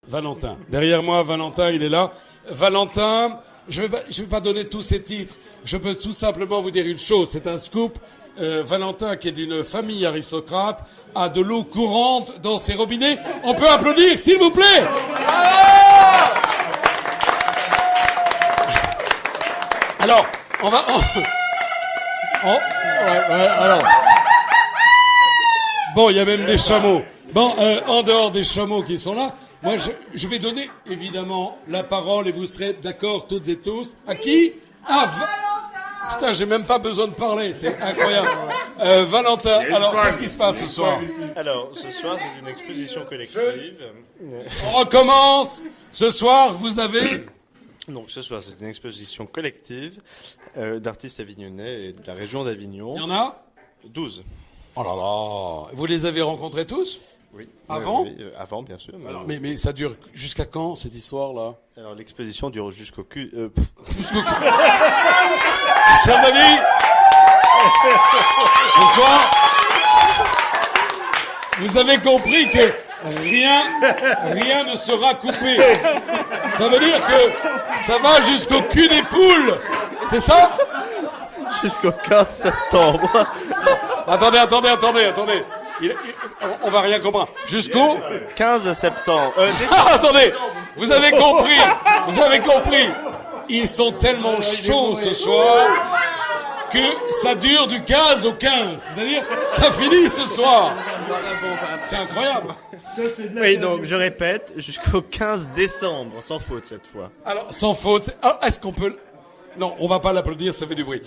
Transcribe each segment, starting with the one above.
Valentin. Derrière moi, Valentin, il est là. Valentin, je vais pas donner tous ses titres. Je peux tout simplement vous dire une chose, c'est un scoop. Valentin, qui est d'une famille aristocrate, a de l'eau courante dans ses robinets. On peut applaudir, s'il vous plaît. Alors, alors. Bon, il y a même des chameaux. Bon, en dehors des chameaux qui sont là, moi, je vais donner, évidemment, la parole, et vous serez d'accord toutes et tous. À qui? Putain, j'ai même pas besoin de parler, c'est incroyable. Valentin, alors, qu'est-ce qui se passe ce soir? Alors, ce soir, c'est une exposition collective. On recommence. Ce soir, vous avez... Donc, ce soir, c'est une exposition collective d'artistes avignonnais et de la région d'Avignon. Il y en a 12. Oh là là. Vous les avez rencontrés tous? Oui. Avant? Oui, avant, bien sûr. Mais ça dure jusqu'à quand, cette histoire-là? Alors, l'exposition dure jusqu'au cul... Chers amis, ce soir, vous avez compris que rien ne sera coupé. Ça veut dire que ça va jusqu'au cul des poules. C'est ça? Jusqu'au 15 septembre. Attendez. On va rien comprendre. Jusqu'au 15 septembre. Attendez, vous avez compris. Ils sont tellement chauds ce soir que ça dure du 15 au 15. C'est-à-dire, ça finit ce soir. C'est incroyable. Oui, donc je répète, jusqu'au 15 décembre, sans faute cette fois. Alors, sans faute, est-ce qu'on peut... Non, on va pas l'applaudir, ça fait du bruit.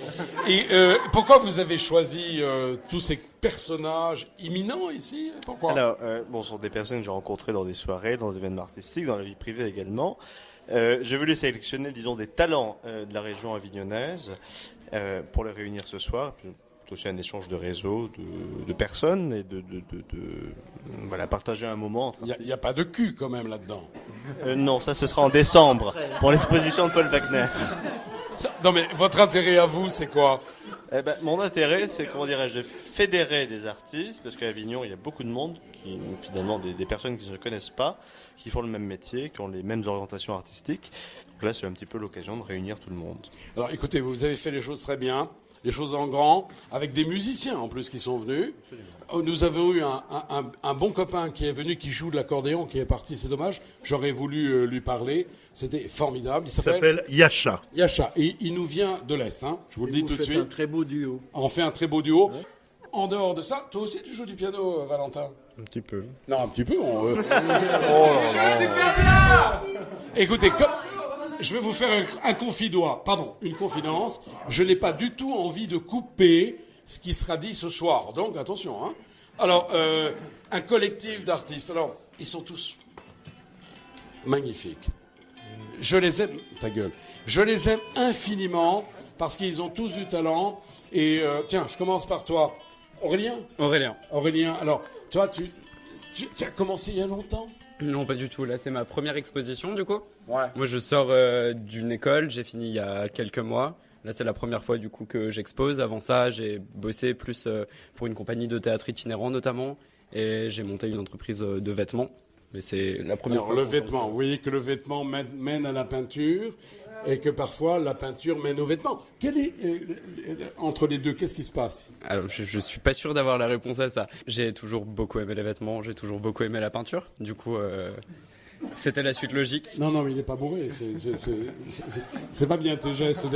Et pourquoi vous avez choisi tous ces personnages imminents ici? Pourquoi? Alors, ce sont des personnes que j'ai rencontrées dans des soirées, dans des événements artistiques, dans la vie privée également. J'ai voulu sélectionner, disons, des talents de la région avignonnaise pour les réunir ce soir. C'est aussi un échange de réseaux, de personnes et voilà, partager un moment. Il y a pas de cul quand même là-dedans. Non, ça ce sera en décembre pour l'exposition de Paul Wagner. Non mais votre intérêt à vous, c'est quoi? Mon intérêt, c'est, comment dirais-je, de fédérer des artistes, parce qu'à Avignon, il y a beaucoup de monde, finalement des personnes qui ne se connaissent pas, qui font le même métier, qui ont les mêmes orientations artistiques. Donc là, c'est un petit peu l'occasion de réunir tout le monde. Alors écoutez, vous avez fait les choses très bien, les choses en grand, avec des musiciens en plus qui sont venus. Nous avons eu un bon copain qui est venu, qui joue de l'accordéon, qui est parti, c'est dommage. J'aurais voulu lui parler. C'était formidable. Il s'appelle Yacha. Yacha. Et il nous vient de l'Est, hein. Je vous le dis tout de suite. On fait un très beau duo. On fait un très beau duo. Ouais. En dehors de ça, toi aussi tu joues du piano, Valentin? Un petit peu. Non, un petit peu. Oh là là. Écoutez, je vais vous faire une confidence. Je n'ai pas du tout envie de couper ce qui sera dit ce soir. Donc, attention, hein. Alors, un collectif d'artistes. Alors, ils sont tous magnifiques. Je les aime, ta gueule. Je les aime infiniment parce qu'ils ont tous du talent. Et, tiens, je commence par toi. Aurélien. Alors, toi, tu as commencé il y a longtemps? Non, pas du tout. Là, c'est ma première exposition, du coup. Ouais. Moi, je sors d'une école. J'ai fini il y a quelques mois. Là, c'est la première fois, du coup, que j'expose. Avant ça, j'ai bossé plus pour une compagnie de théâtre itinérant, notamment. Et j'ai monté une entreprise de vêtements. Mais c'est la première fois. Le vêtement, vous voyez que le vêtement mène à la peinture et que parfois la peinture mène au vêtement. Quel est, entre les deux, qu'est-ce qui se passe? Alors, je suis pas sûr d'avoir la réponse à ça. J'ai toujours beaucoup aimé les vêtements, j'ai toujours beaucoup aimé la peinture. Du coup, c'était la suite logique. Non, mais il n'est pas bourré. C'est pas bien tes gestes.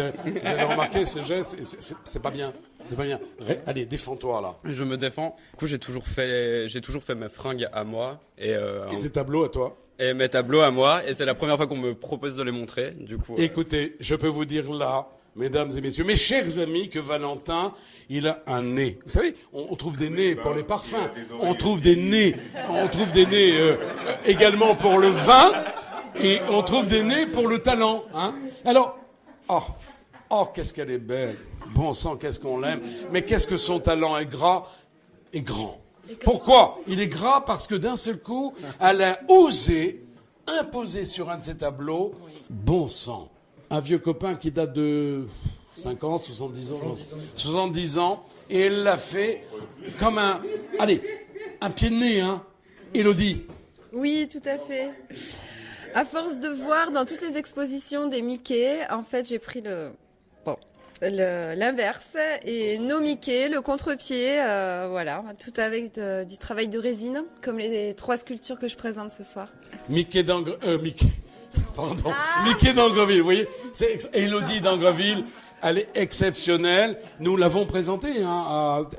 J'avais remarqué ces gestes, c'est pas bien. C'est pas bien. Allez, défends-toi là. Je me défends. Du coup, j'ai toujours fait mes fringues à moi et tes tableaux à toi. Et mes tableaux à moi, et c'est la première fois qu'on me propose de les montrer. Du coup, écoutez, je peux vous dire là, mesdames et messieurs, mes chers amis, que Valentin, il a un nez. Vous savez, on trouve des nez pour les parfums. On trouve des nez également pour le vin, et on trouve des nez pour le talent. Hein. Alors, qu'est-ce qu'elle est belle. Bon sang, qu'est-ce qu'on l'aime. Mais qu'est-ce que son talent est gras et grand. Pourquoi? Il est gras parce que d'un seul coup, elle a osé imposer sur un de ses tableaux, bon sang, un vieux copain qui date de 50, 70 ans, 70 ans, et elle l'a fait comme un pied de nez, hein. Élodie, Oui, tout à fait. À force de voir dans toutes les expositions des Mickey, en fait, j'ai pris l'inverse et nos Mickey, le contre-pied, voilà, tout avec du travail de résine, comme les 3 sculptures que je présente ce soir. Mickey d'Angreville, vous voyez, c'est Élodie d'Angreville. Elle est exceptionnelle. Nous l'avons présentée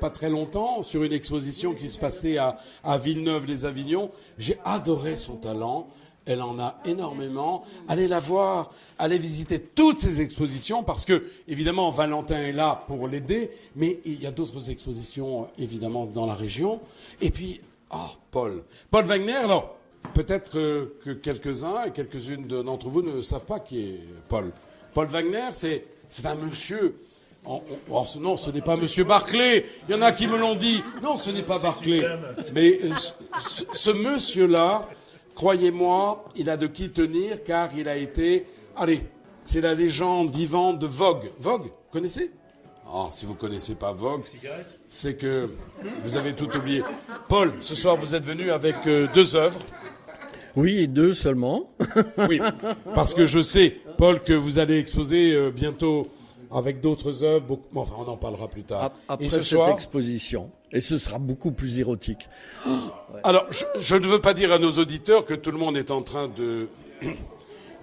pas très longtemps sur une exposition qui se passait à Villeneuve-les-Avignon. J'ai adoré son talent. Elle en a énormément. Allez la voir, allez visiter toutes ces expositions parce que, évidemment, Valentin est là pour l'aider, mais il y a d'autres expositions, évidemment, dans la région. Et puis, Paul Wagner, alors, peut-être que quelques-uns et quelques-unes d'entre vous ne savent pas qui est Paul. Paul Wagner, c'est un monsieur. Non, ce n'est pas monsieur Barclay. Il y en a qui me l'ont dit. Non, ce n'est pas Barclay. Mais ce monsieur-là, croyez-moi, il a de qui tenir car il a été... Allez, c'est la légende vivante de Vogue. Vogue, connaissez ? Si vous connaissez pas Vogue, c'est que vous avez tout oublié. Paul, ce soir, vous êtes venu avec 2 œuvres. Oui, 2 seulement. Oui, parce que je sais, Paul, que vous allez exposer bientôt avec d'autres œuvres. Enfin, on en parlera plus tard. Après et ce cette soir, exposition. Et ce sera beaucoup plus érotique. Alors, je ne veux pas dire à nos auditeurs que tout le monde est en train de...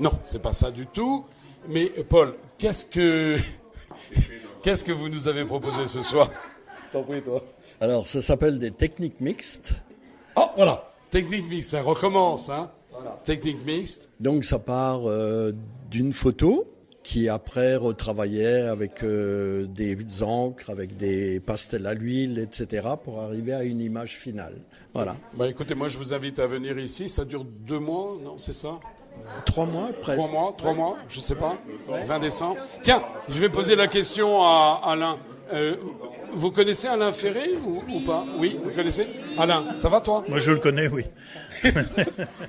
Non, c'est pas ça du tout. Mais Paul, qu'est-ce que vous nous avez proposé ce soir ? T'en prie, toi. Alors, ça s'appelle des techniques mixtes. Voilà. Technique mixte, ça recommence, hein. Voilà. Technique mixte. Donc, ça part d'une photo qui est après retravaillée avec des encres, avec des pastels à l'huile, etc., pour arriver à une image finale. Voilà. Écoutez, moi, je vous invite à venir ici. Ça dure 2 mois, non, c'est ça ? 3 mois, presque. 3 mois, je sais pas. 20 décembre. Tiens, je vais poser la question à Alain. Vous connaissez Alain Ferré ou pas ? Oui, vous connaissez ? Alain, ça va toi ? Moi je le connais, oui.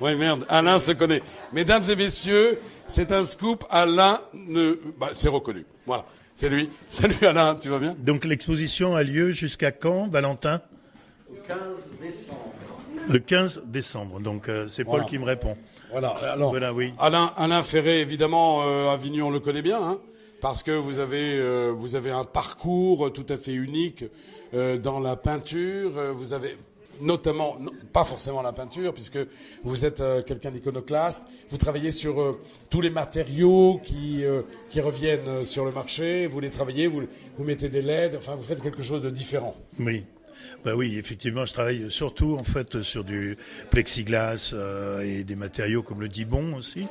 Oui, merde, Alain se connaît. Mesdames et messieurs, c'est un scoop. Alain c'est reconnu. Voilà, c'est lui. Salut Alain, tu vas bien ? Donc l'exposition a lieu jusqu'à quand, Valentin ? Le 15 décembre. Le 15 décembre, donc c'est Paul qui me répond. Voilà, alors, oui. Alain Ferré, évidemment, Avignon le connaît bien, hein, parce que vous avez un parcours tout à fait unique dans la peinture. Vous avez notamment, pas forcément la peinture, puisque vous êtes quelqu'un d'iconoclaste. Vous travaillez sur tous les matériaux qui reviennent sur le marché. Vous les travaillez, vous mettez des LED. Enfin, vous faites quelque chose de différent. Oui. Oui, effectivement, je travaille surtout en fait sur du plexiglas et des matériaux comme le Dibond aussi,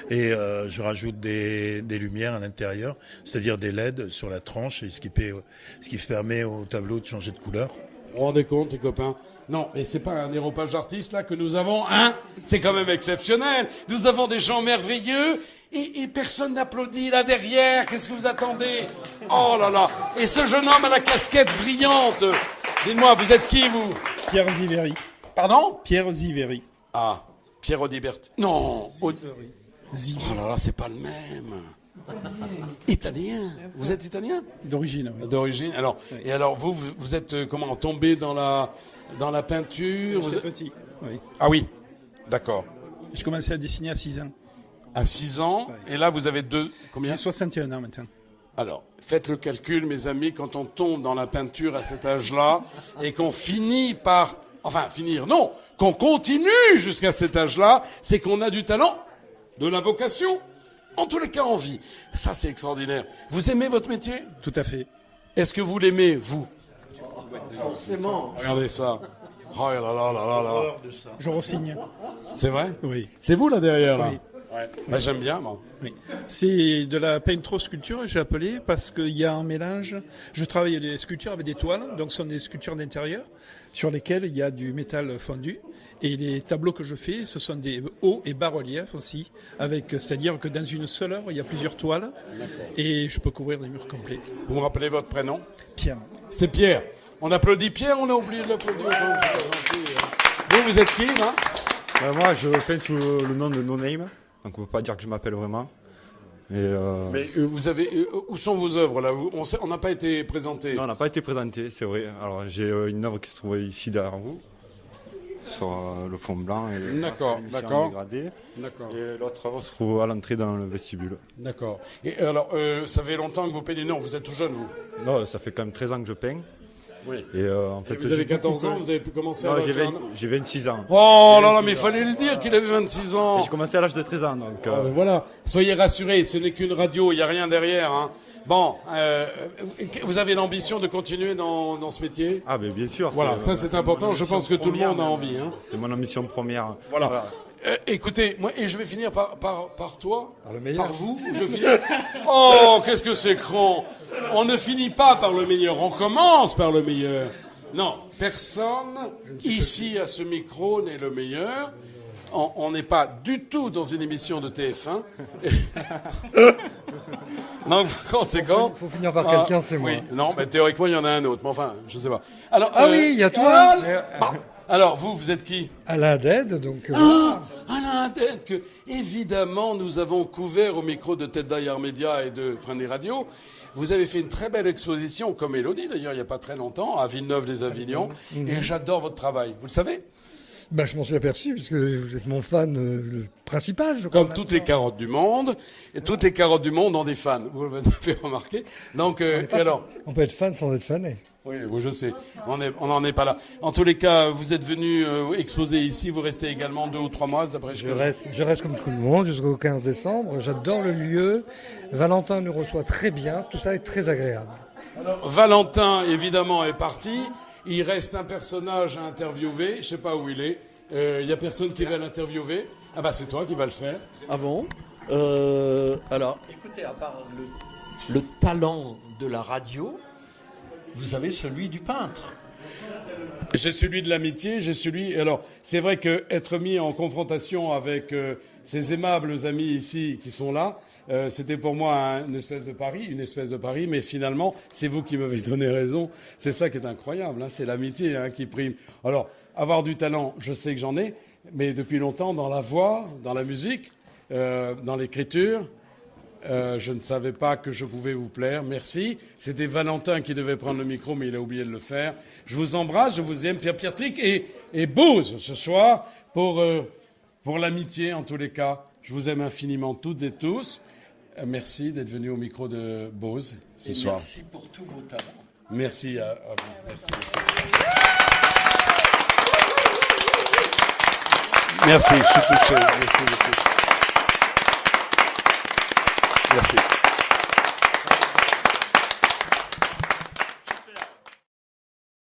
et je rajoute des lumières à l'intérieur, c'est-à-dire des LED sur la tranche, et ce qui permet au tableau de changer de couleur. Vous vous rendez compte, les copains ? Non, et c'est pas un déropage d'artistes là que nous avons, hein ? C'est quand même exceptionnel. Nous avons des gens merveilleux et personne n'applaudit là derrière. Qu'est-ce que vous attendez ? Oh là là ! Et ce jeune homme à la casquette brillante. Dites-moi, vous êtes qui, vous ? Pierre Ziveri. Pardon ? Pierre Ziveri. Ah, Pierre Audiberti. Non. Ziveri. Oh là là, c'est pas le même. Italien. Vous êtes italien ? D'origine, oui. D'origine. Alors, oui. Et alors, vous êtes comment tombé dans la peinture ? J'étais petit, oui. Ah oui, d'accord. Je commençais à dessiner à 6 ans. À 6 ans, oui. Et là, vous avez combien ? J'ai 61 ans maintenant. Alors, faites le calcul, mes amis, quand on tombe dans la peinture à cet âge-là et qu'on finit par... Enfin, finir, non, qu'on continue jusqu'à cet âge-là, c'est qu'on a du talent, de la vocation, en tous les cas envie. Ça, c'est extraordinaire. Vous aimez votre métier ? Tout à fait. Est-ce que vous l'aimez, vous ? Forcément. Regardez ça. Oh là là là là là. Je re-signe. C'est vrai ? Oui. C'est vous, là, derrière, là ? Oui. Ouais. J'aime bien, moi. Oui. C'est de la peintrosculpture, j'ai appelé, parce qu'il y a un mélange. Je travaille les sculptures avec des toiles, donc ce sont des sculptures d'intérieur, sur lesquelles il y a du métal fondu. Et les tableaux que je fais, ce sont des hauts et bas-reliefs aussi, c'est-à-dire que dans une seule œuvre, il y a plusieurs toiles, et je peux couvrir des murs complets. Vous me rappelez votre prénom ? Pierre. C'est Pierre. On applaudit Pierre, on a oublié de l'applaudir. Vous êtes qui, là ? Moi, je peins sous le nom de No Name. Donc on peut pas dire que je m'appelle vraiment. Mais vous avez où sont vos œuvres là ? On n'a pas été présenté. Non, on n'a pas été présenté, c'est vrai. Alors j'ai une œuvre qui se trouve ici derrière vous. sur le fond blanc et le D'accord, en d'accord. dégradé. D'accord. Et l'autre travaux se trouve à l'entrée dans le vestibule. D'accord. Et alors, ça fait longtemps que vous peignez? Non, vous êtes tout jeune, vous. Non, ça fait quand même 13 ans que je peins. Oui. Et en fait, Et vous avez j'ai 14 beaucoup ans, vous avez pu commencer à Non, l'âge de... j'ai 26 ans. Oh là là, mais il fallait le dire qu'il avait 26 ans. J'ai commencé à l'âge de 13 ans, donc... Ah, ben voilà, soyez rassurés, ce n'est qu'une radio, il n'y a rien derrière. Hein. Bon, vous avez l'ambition de continuer dans ce métier? Ah ben bien sûr. Voilà, ça c'est important, je pense que tout le monde a envie. Hein. C'est mon ambition première. Voilà. Écoutez, moi, et je vais finir par toi, par vous, je finis... Oh, qu'est-ce que c'est con. On ne finit pas par le meilleur, on commence par le meilleur. Non, personne ici à ce micro n'est le meilleur. On n'est pas du tout dans une émission de TF1. Donc, par conséquent... Il faut finir par quelqu'un, c'est moi. Oui, non, mais théoriquement, il y en a un autre. Mais enfin, je sais pas. Alors, oui, il y a toi. Alors, vous êtes qui? Alain Dead, donc... Alain Dead, que, évidemment, nous avons couvert au micro de Tête d'Ailleurs Média et de Freinet Radio. Vous avez fait une très belle exposition, comme Élodie, d'ailleurs, il n'y a pas très longtemps, à Villeneuve-les-Avignon. Et j'adore votre travail. Vous le savez? Je m'en suis aperçu, parce que vous êtes mon fan principal, je crois. Comme toutes les carottes du monde, et toutes les carottes du monde ont des fans. Vous l'avez fait remarquer. Donc, alors. On peut être fan sans être fané. Oui, je sais. On n'en est pas là. En tous les cas, vous êtes venu exposer ici. Vous restez également 2 ou 3 mois, d'après ce que je reste comme tout le monde jusqu'au 15 décembre. J'adore le lieu. Valentin nous reçoit très bien. Tout ça est très agréable. Alors, Valentin, évidemment, est parti. Il reste un personnage à interviewer. Je sais pas où il est. Il y a personne qui va l'interviewer. Ah bah, c'est toi qui vas le faire. Ah bon? Alors, écoutez, à part le talent de la radio, vous avez celui du peintre. J'ai celui de l'amitié, j'ai celui... Alors, c'est vrai que être mis en confrontation avec ces aimables amis ici qui sont là, c'était pour moi une espèce de pari, mais finalement, c'est vous qui m'avez donné raison. C'est ça qui est incroyable, hein, c'est l'amitié qui prime. Alors, avoir du talent, je sais que j'en ai, mais depuis longtemps, dans la voix, dans la musique, dans l'écriture... je ne savais pas que je pouvais vous plaire. Merci. C'était Valentin qui devait prendre le micro, mais il a oublié de le faire. Je vous embrasse, je vous aime, Pierre-Tric et Bose ce soir pour l'amitié en tous les cas. Je vous aime infiniment toutes et tous. Merci d'être venu au micro de Bose ce soir. Merci pour tous vos talents. Merci à vous. Merci. Merci, je suis touché. Merci beaucoup. Merci.